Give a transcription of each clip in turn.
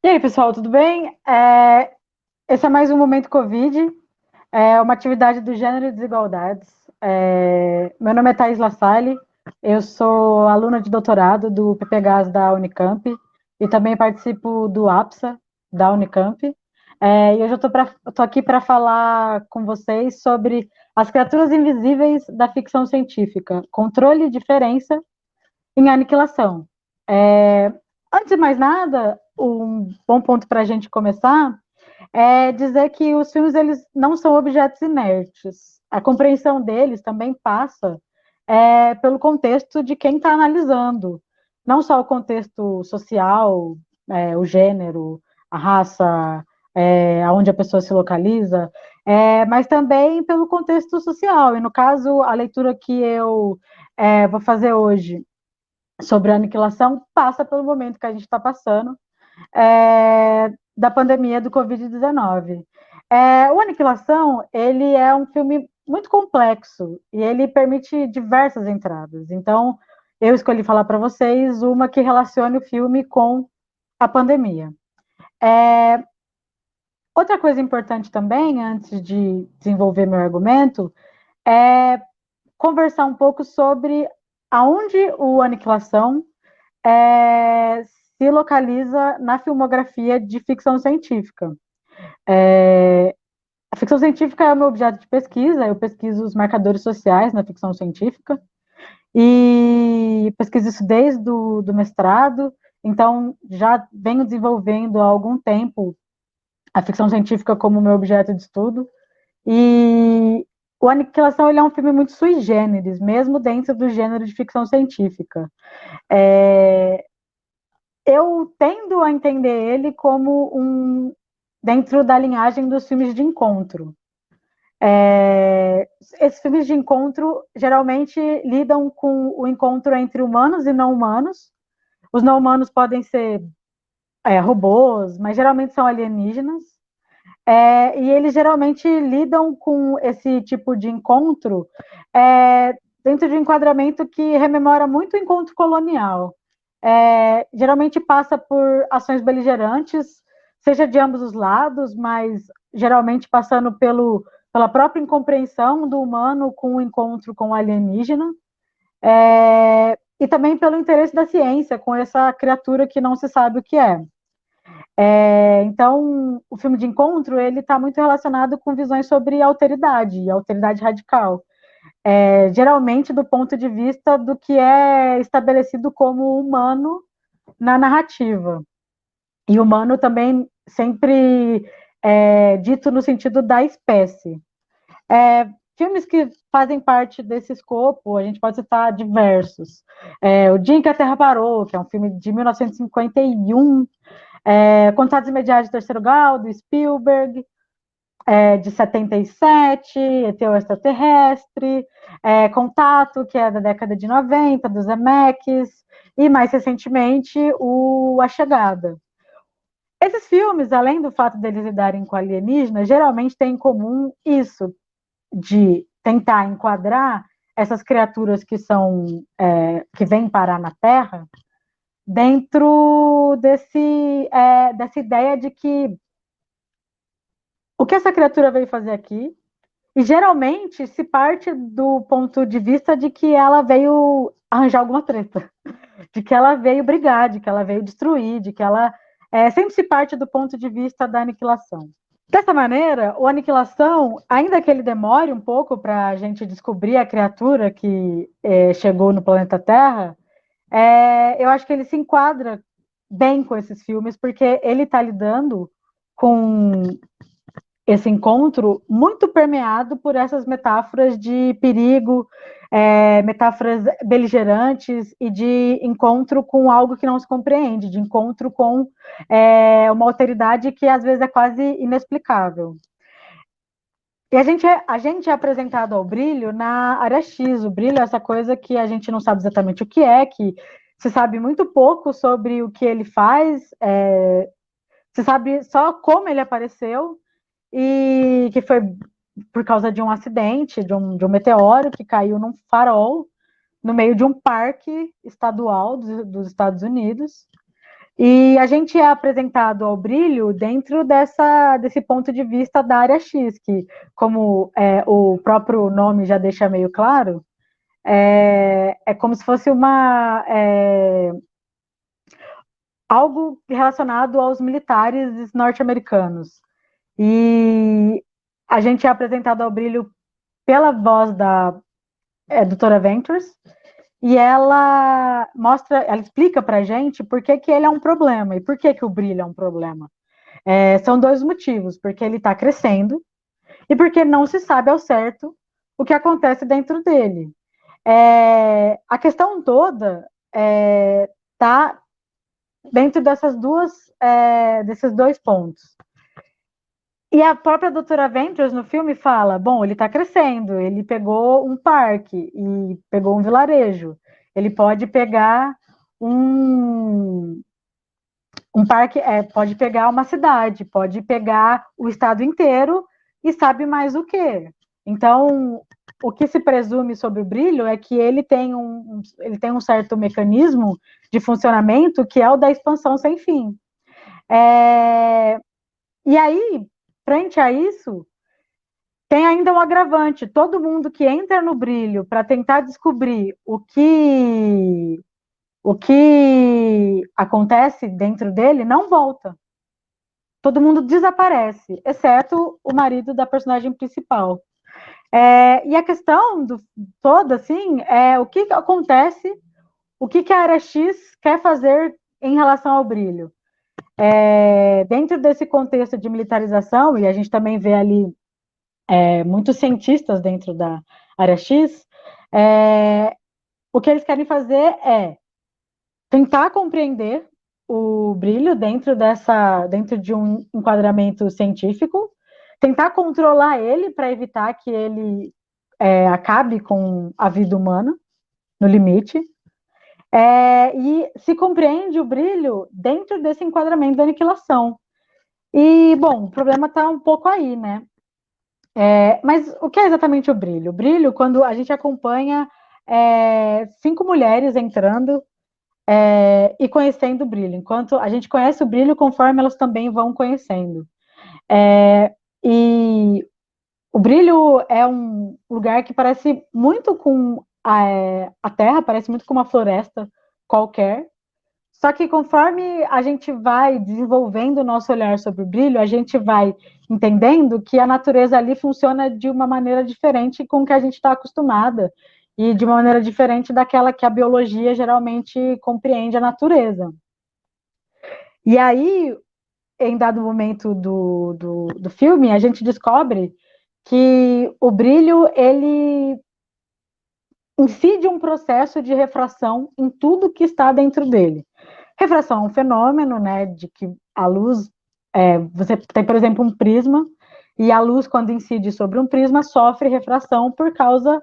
E aí, pessoal, tudo bem? Esse é mais um Momento Covid, uma atividade do Gênero e Desigualdades. Meu nome é Thais Lassalle, eu sou aluna de doutorado do PPGAS da Unicamp e também participo do APSA da Unicamp. E hoje eu tô aqui para falar com vocês sobre as criaturas invisíveis da ficção científica, controle e diferença em aniquilação. É, Antes de mais nada, um bom ponto para a gente começar é dizer que os filmes eles não são objetos inertes. A compreensão deles também passa pelo contexto de quem está analisando, não só o contexto social, o gênero, a raça, aonde a pessoa se localiza, mas também pelo contexto social. E no caso, a leitura que eu vou fazer hoje sobre a aniquilação passa pelo momento que a gente está passando da pandemia do Covid-19. O Aniquilação, ele é um filme muito complexo e ele permite diversas entradas. Então, eu escolhi falar para vocês uma que relacione o filme com a pandemia. Outra coisa importante também, antes de desenvolver meu argumento, é conversar um pouco sobre aonde o Aniquilação é, se localiza na filmografia de ficção científica. A ficção científica é o meu objeto de pesquisa, eu pesquiso os marcadores sociais na ficção científica, e pesquiso isso desde do mestrado, então já venho desenvolvendo há algum tempo a ficção científica como meu objeto de estudo, e o Aniquilação ele é um filme muito sui generis, mesmo dentro do gênero de ficção científica. Eu tendo a entender ele como dentro da linhagem dos filmes de encontro. Esses filmes de encontro geralmente lidam com o encontro entre humanos e não humanos. Os não humanos podem ser robôs, mas geralmente são alienígenas. E eles geralmente lidam com esse tipo de encontro dentro de um enquadramento que rememora muito o encontro colonial. Geralmente passa por ações beligerantes, seja de ambos os lados, mas geralmente passando pela própria incompreensão do humano com o encontro com o alienígena, e também pelo interesse da ciência com essa criatura que não se sabe o que é. Então, o filme de encontro ele está muito relacionado com visões sobre alteridade, e alteridade radical. Geralmente do ponto de vista do que é estabelecido como humano na narrativa. E humano também sempre dito no sentido da espécie. Filmes que fazem parte desse escopo, a gente pode citar diversos. O Dia em que a Terra Parou, que é um filme de 1951, Contatos Imediatos de Terceiro Grau, do Spielberg, de 77, ET o Extraterrestre, Contato, que é da década de 90, dos Zemeckis, e mais recentemente o A Chegada. Esses filmes, além do fato deles lidarem com alienígenas, geralmente têm em comum isso, de tentar enquadrar essas criaturas que vêm parar na Terra dentro dessa ideia de que o que essa criatura veio fazer aqui, e geralmente se parte do ponto de vista de que ela veio arranjar alguma treta, de que ela veio brigar, de que ela veio destruir, de que ela sempre se parte do ponto de vista da aniquilação. Dessa maneira, o Aniquilação, ainda que ele demore um pouco para a gente descobrir a criatura que chegou no planeta Terra, eu acho que ele se enquadra bem com esses filmes, porque ele está lidando com esse encontro muito permeado por essas metáforas de perigo, metáforas beligerantes e de encontro com algo que não se compreende, de encontro com uma alteridade que às vezes é quase inexplicável. E a gente é apresentado ao brilho na área X. O brilho é essa coisa que a gente não sabe exatamente o que é, que se sabe muito pouco sobre o que ele faz, se sabe só como ele apareceu, e que foi por causa de um acidente, de um meteoro que caiu num farol no meio de um parque estadual dos Estados Unidos. E a gente é apresentado ao brilho dentro desse ponto de vista da área X, que, como o próprio nome já deixa meio claro, é como se fosse algo relacionado aos militares norte-americanos. E a gente é apresentado ao brilho pela voz da Doutora Ventures, e ela explica pra gente por que ele é um problema e por que o brilho é um problema. São dois motivos, porque ele está crescendo e porque não se sabe ao certo o que acontece dentro dele. A questão toda está dentro desses dois pontos. E a própria doutora Ventures no filme fala, bom, ele está crescendo, ele pegou um parque e pegou um vilarejo, ele pode pegar um parque, pode pegar uma cidade, pode pegar o estado inteiro e sabe mais o quê. Então, o que se presume sobre o brilho é que ele tem um certo mecanismo de funcionamento que é o da expansão sem fim. E aí, frente a isso, tem ainda um agravante. Todo mundo que entra no brilho para tentar descobrir o que acontece dentro dele não volta. Todo mundo desaparece, exceto o marido da personagem principal. E a questão toda, assim, é o que acontece, o que a área X quer fazer em relação ao brilho. Dentro desse contexto de militarização, e a gente também vê ali muitos cientistas dentro da área X, o que eles querem fazer é tentar compreender o brilho dentro de um enquadramento científico, tentar controlar ele para evitar que ele acabe com a vida humana no limite, e se compreende o brilho dentro desse enquadramento da aniquilação. E, bom, o problema está um pouco aí, né? Mas o que é exatamente o brilho? O brilho, quando a gente acompanha 5 mulheres entrando e conhecendo o brilho, enquanto a gente conhece o brilho conforme elas também vão conhecendo. E o brilho é um lugar que parece muito com a Terra, parece muito com uma floresta qualquer, só que conforme a gente vai desenvolvendo o nosso olhar sobre o brilho, a gente vai entendendo que a natureza ali funciona de uma maneira diferente com que a gente está acostumada e de uma maneira diferente daquela que a biologia geralmente compreende a natureza. E aí, em dado momento do filme, a gente descobre que o brilho, ele incide um processo de refração em tudo que está dentro dele. Refração é um fenômeno, né, de que a luz, você tem, por exemplo, um prisma, e a luz, quando incide sobre um prisma, sofre refração por causa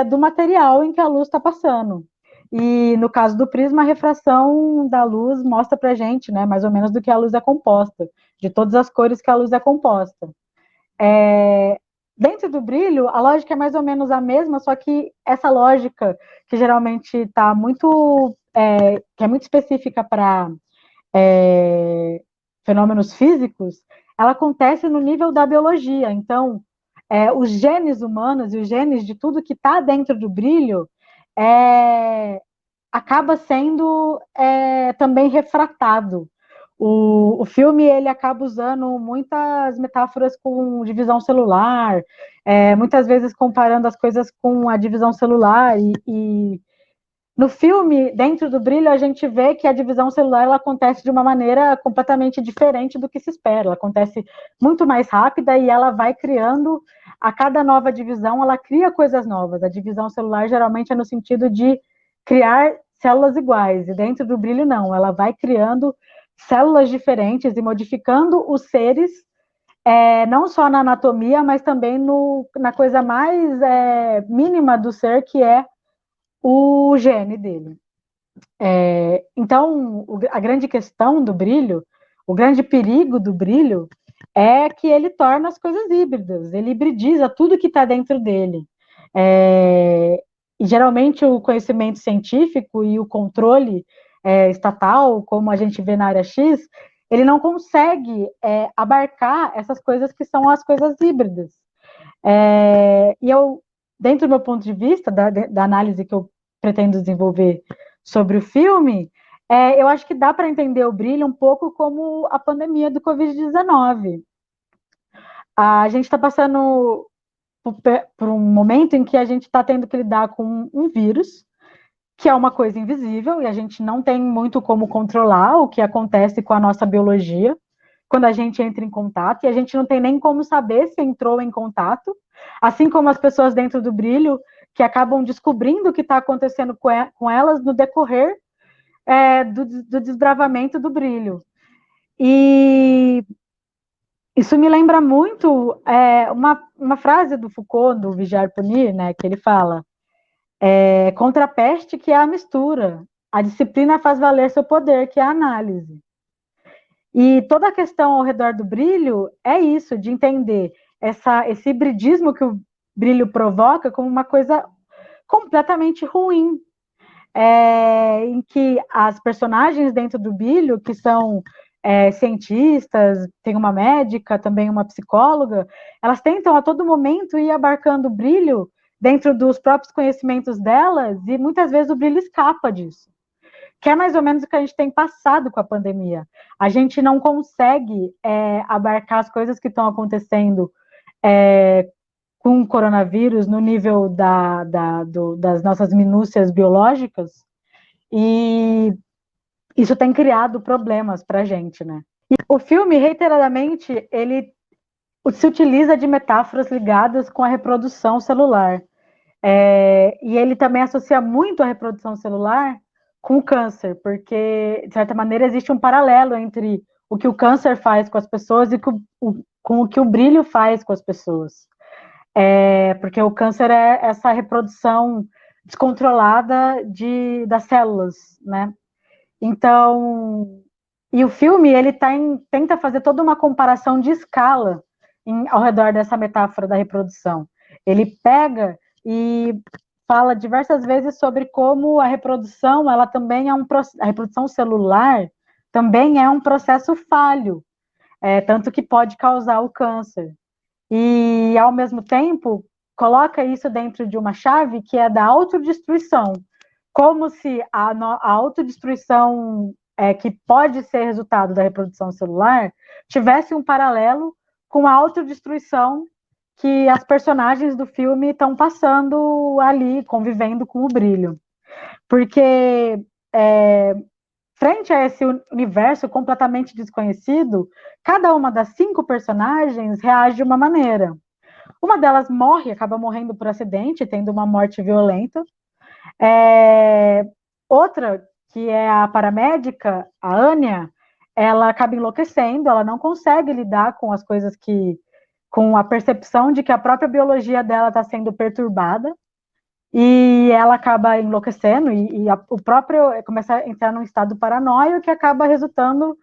do material em que a luz está passando. E no caso do prisma, a refração da luz mostra para a gente, né, mais ou menos do que a luz é composta, de todas as cores que a luz é composta. Dentro do brilho, a lógica é mais ou menos a mesma, só que essa lógica, que geralmente está muito, que é muito específica para fenômenos físicos, ela acontece no nível da biologia. Então, os genes humanos e os genes de tudo que está dentro do brilho acaba sendo também refratado. O filme ele acaba usando muitas metáforas com divisão celular, muitas vezes comparando as coisas com a divisão celular e no filme, dentro do brilho, a gente vê que a divisão celular ela acontece de uma maneira completamente diferente do que se espera. Ela acontece muito mais rápida e ela vai criando, a cada nova divisão, ela cria coisas novas. A divisão celular geralmente é no sentido de criar células iguais, e dentro do brilho não, ela vai criando células diferentes e modificando os seres, não só na anatomia, mas também na coisa mais mínima do ser, que é o gene dele. Então, a grande questão do brilho, o grande perigo do brilho é que ele torna as coisas híbridas, ele hibridiza tudo que está dentro dele. E geralmente o conhecimento científico e o controle estatal, como a gente vê na área X, ele não consegue abarcar essas coisas que são as coisas híbridas. E eu, dentro do meu ponto de vista, da análise que eu pretendo desenvolver sobre o filme, eu acho que dá para entender o Brilho um pouco como a pandemia do Covid-19. A gente está passando por um momento em que a gente está tendo que lidar com um vírus, que é uma coisa invisível, e a gente não tem muito como controlar o que acontece com a nossa biologia quando a gente entra em contato, e a gente não tem nem como saber se entrou em contato, assim como as pessoas dentro do Brilho, que acabam descobrindo o que está acontecendo com elas no decorrer do desbravamento do Brilho. E isso me lembra muito uma frase do Foucault, do Vigiar e Punir, né, que ele fala: contra a peste, que é a mistura. A disciplina faz valer seu poder, que é a análise. E toda a questão ao redor do Brilho é isso, de entender esse hibridismo que o Brilho provoca como uma coisa completamente ruim, em que as personagens dentro do Brilho, que são cientistas, tem uma médica, também uma psicóloga, elas tentam a todo momento ir abarcando o Brilho dentro dos próprios conhecimentos delas, e muitas vezes o Brilho escapa disso, que é mais ou menos o que a gente tem passado com a pandemia. A gente não consegue abarcar as coisas que estão acontecendo com o coronavírus no nível das nossas minúcias biológicas, e isso tem criado problemas para a gente, né? E o filme, reiteradamente, ele se utiliza de metáforas ligadas com a reprodução celular. E ele também associa muito a reprodução celular com o câncer, porque, de certa maneira, existe um paralelo entre o que o câncer faz com as pessoas e com o que o brilho faz com as pessoas. Porque o câncer é essa reprodução descontrolada das células, né? Então, e o filme, ele tenta fazer toda uma comparação de escala ao redor dessa metáfora da reprodução. Ele pega e fala diversas vezes sobre como a reprodução, ela também a reprodução celular também é um processo falho, tanto que pode causar o câncer. E, ao mesmo tempo, coloca isso dentro de uma chave que é da autodestruição, como se a autodestruição que pode ser resultado da reprodução celular tivesse um paralelo com a autodestruição que as personagens do filme estão passando ali, convivendo com o brilho. Porque, frente a esse universo completamente desconhecido, cada uma das 5 personagens reage de uma maneira. Uma delas morre, acaba morrendo por acidente, tendo uma morte violenta. Outra, que é a paramédica, a Anya, ela acaba enlouquecendo, ela não consegue lidar com as coisas com a percepção de que a própria biologia dela está sendo perturbada, e ela acaba enlouquecendo, o próprio começa a entrar num estado paranoico que acaba resultando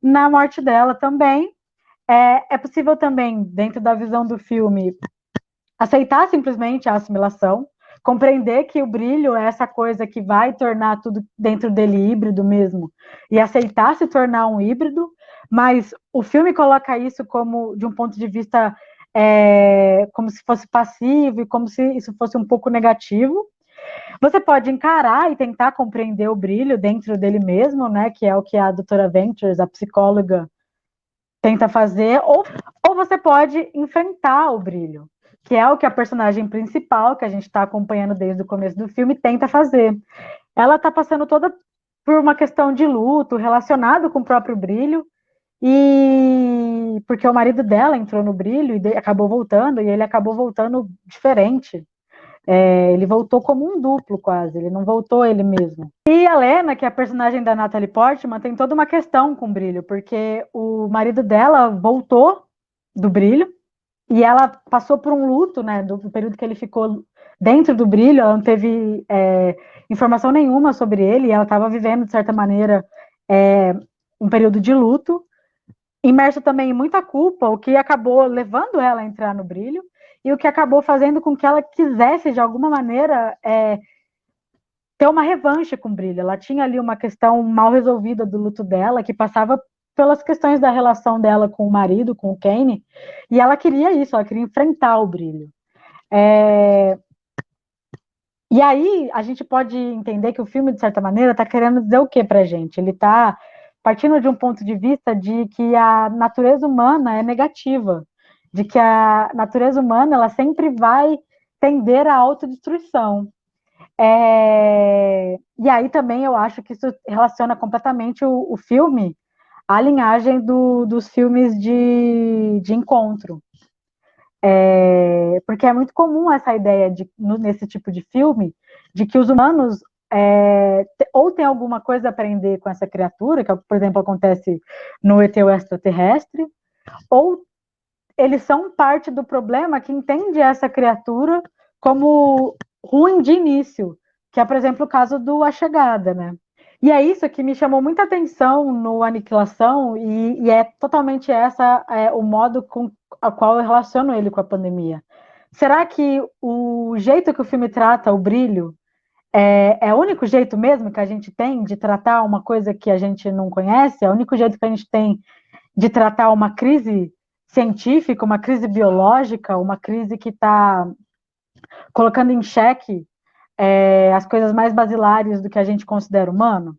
na morte dela também. É possível também, dentro da visão do filme, aceitar simplesmente a assimilação, compreender que o brilho é essa coisa que vai tornar tudo dentro dele híbrido mesmo, e aceitar se tornar um híbrido, mas o filme coloca isso como, de um ponto de vista, como se fosse passivo, e como se isso fosse um pouco negativo. Você pode encarar e tentar compreender o brilho dentro dele mesmo, né, que é o que a doutora Ventures, a psicóloga, tenta fazer, ou você pode enfrentar o brilho, que é o que a personagem principal, que a gente está acompanhando desde o começo do filme, tenta fazer. Ela está passando toda por uma questão de luto relacionado com o próprio brilho, e porque o marido dela entrou no brilho e acabou voltando, e ele acabou voltando diferente. Ele voltou como um duplo, quase. Ele não voltou ele mesmo. E a Lena, que é a personagem da Natalie Portman, tem toda uma questão com o brilho, porque o marido dela voltou do brilho e ela passou por um luto, né, do período que ele ficou dentro do brilho. Ela não teve informação nenhuma sobre ele, e ela estava vivendo, de certa maneira, um período de luto, imerso também em muita culpa, o que acabou levando ela a entrar no brilho, e o que acabou fazendo com que ela quisesse, de alguma maneira, ter uma revanche com o Brilho. Ela tinha ali uma questão mal resolvida do luto dela, que passava pelas questões da relação dela com o marido, com o Kane, e ela queria isso, ela queria enfrentar o Brilho. E aí a gente pode entender que o filme, de certa maneira, está querendo dizer o que pra gente? Ele está partindo de um ponto de vista de que a natureza humana é negativa, de que a natureza humana ela sempre vai tender à autodestruição. E aí também eu acho que isso relaciona completamente o filme à linhagem dos filmes de encontro. Porque é muito comum essa ideia nesse tipo de filme de que os humanos ou tem alguma coisa a aprender com essa criatura, que, por exemplo, acontece no ET extraterrestre, ou eles são parte do problema que entende essa criatura como ruim de início, que é, por exemplo, o caso do A Chegada, né? E é isso que me chamou muita atenção no Aniquilação, e é totalmente o modo com o qual eu relaciono ele com a pandemia. Será que o jeito que o filme trata o brilho é o único jeito mesmo que a gente tem de tratar uma coisa que a gente não conhece? É o único jeito que a gente tem de tratar uma crise científica, uma crise biológica, uma crise que está colocando em xeque as coisas mais basilares do que a gente considera humano?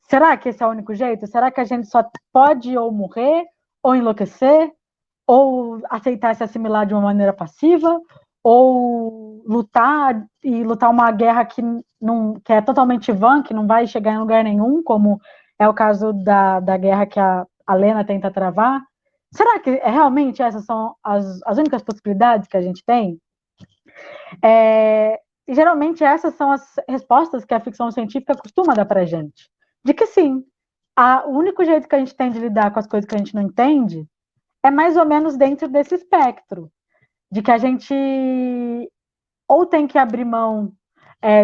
Será que esse é o único jeito? Será que a gente só pode ou morrer, ou enlouquecer, ou aceitar se assimilar de uma maneira passiva, ou lutar uma guerra que é totalmente vã, que não vai chegar em lugar nenhum, como é o caso da guerra que a Lena tenta travar? Será que realmente essas são as únicas possibilidades que a gente tem? E geralmente essas são as respostas que a ficção científica costuma dar para a gente. De que sim, o único jeito que a gente tem de lidar com as coisas que a gente não entende é mais ou menos dentro desse espectro, de que a gente ou tem que abrir mão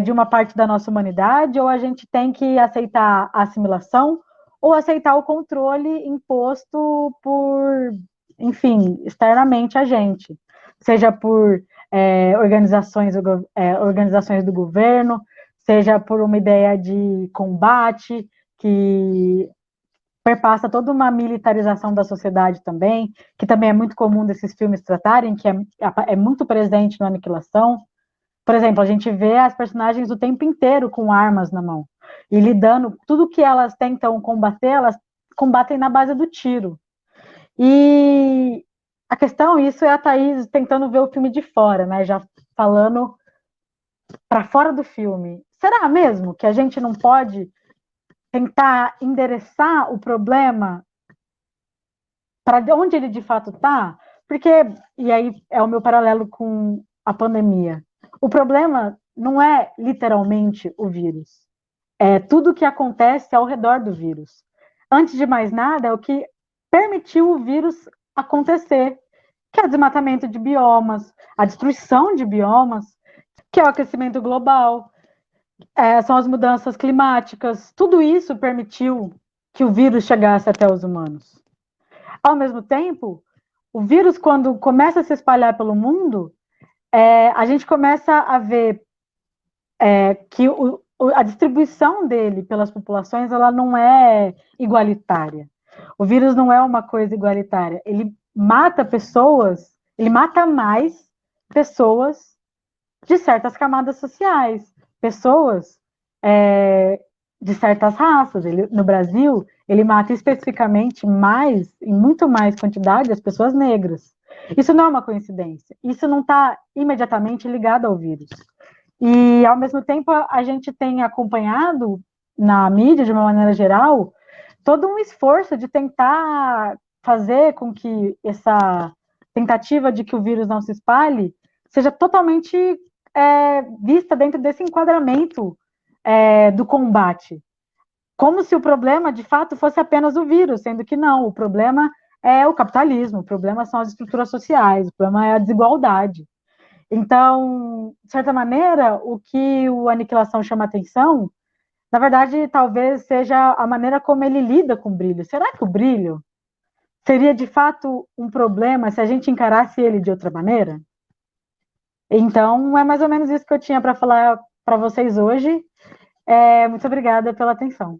de uma parte da nossa humanidade, ou a gente tem que aceitar a assimilação, ou aceitar o controle imposto por, enfim, externamente a gente, seja por organizações do governo, seja por uma ideia de combate que perpassa toda uma militarização da sociedade também, que também é muito comum desses filmes tratarem, que é muito presente no Aniquilação. Por exemplo, a gente vê as personagens o tempo inteiro com armas na mão e lidando, tudo que elas tentam combater, elas combatem na base do tiro. E a questão, isso é a Thaís tentando ver o filme de fora, né? Já falando para fora do filme. Será mesmo que a gente não pode tentar endereçar o problema para onde ele de fato está? Porque, e aí é o meu paralelo com a pandemia, o problema não é literalmente o vírus, é tudo o que acontece ao redor do vírus. Antes de mais nada, é o que permitiu o vírus acontecer, que é o desmatamento de biomas, a destruição de biomas, que é o aquecimento global, são as mudanças climáticas, tudo isso permitiu que o vírus chegasse até os humanos. Ao mesmo tempo, o vírus, quando começa a se espalhar pelo mundo, a gente começa a ver que a distribuição dele pelas populações ela não é igualitária. O vírus não é uma coisa igualitária. Ele mata pessoas, ele mata mais pessoas de certas camadas sociais, pessoas de certas raças. No Brasil, ele mata especificamente mais, em muito mais quantidade, as pessoas negras. Isso não é uma coincidência. Isso não está imediatamente ligado ao vírus. E, ao mesmo tempo, a gente tem acompanhado na mídia, de uma maneira geral, todo um esforço de tentar fazer com que essa tentativa de que o vírus não se espalhe seja totalmente vista dentro desse enquadramento do combate. Como se o problema, de fato, fosse apenas o vírus, sendo que não, o problema é o capitalismo, o problema são as estruturas sociais, o problema é a desigualdade. Então, de certa maneira, o que o Aniquilação chama atenção, na verdade, talvez seja a maneira como ele lida com o brilho. Será que o brilho seria, de fato, um problema se a gente encarasse ele de outra maneira? Então, é mais ou menos isso que eu tinha para falar para vocês hoje. Muito obrigada pela atenção.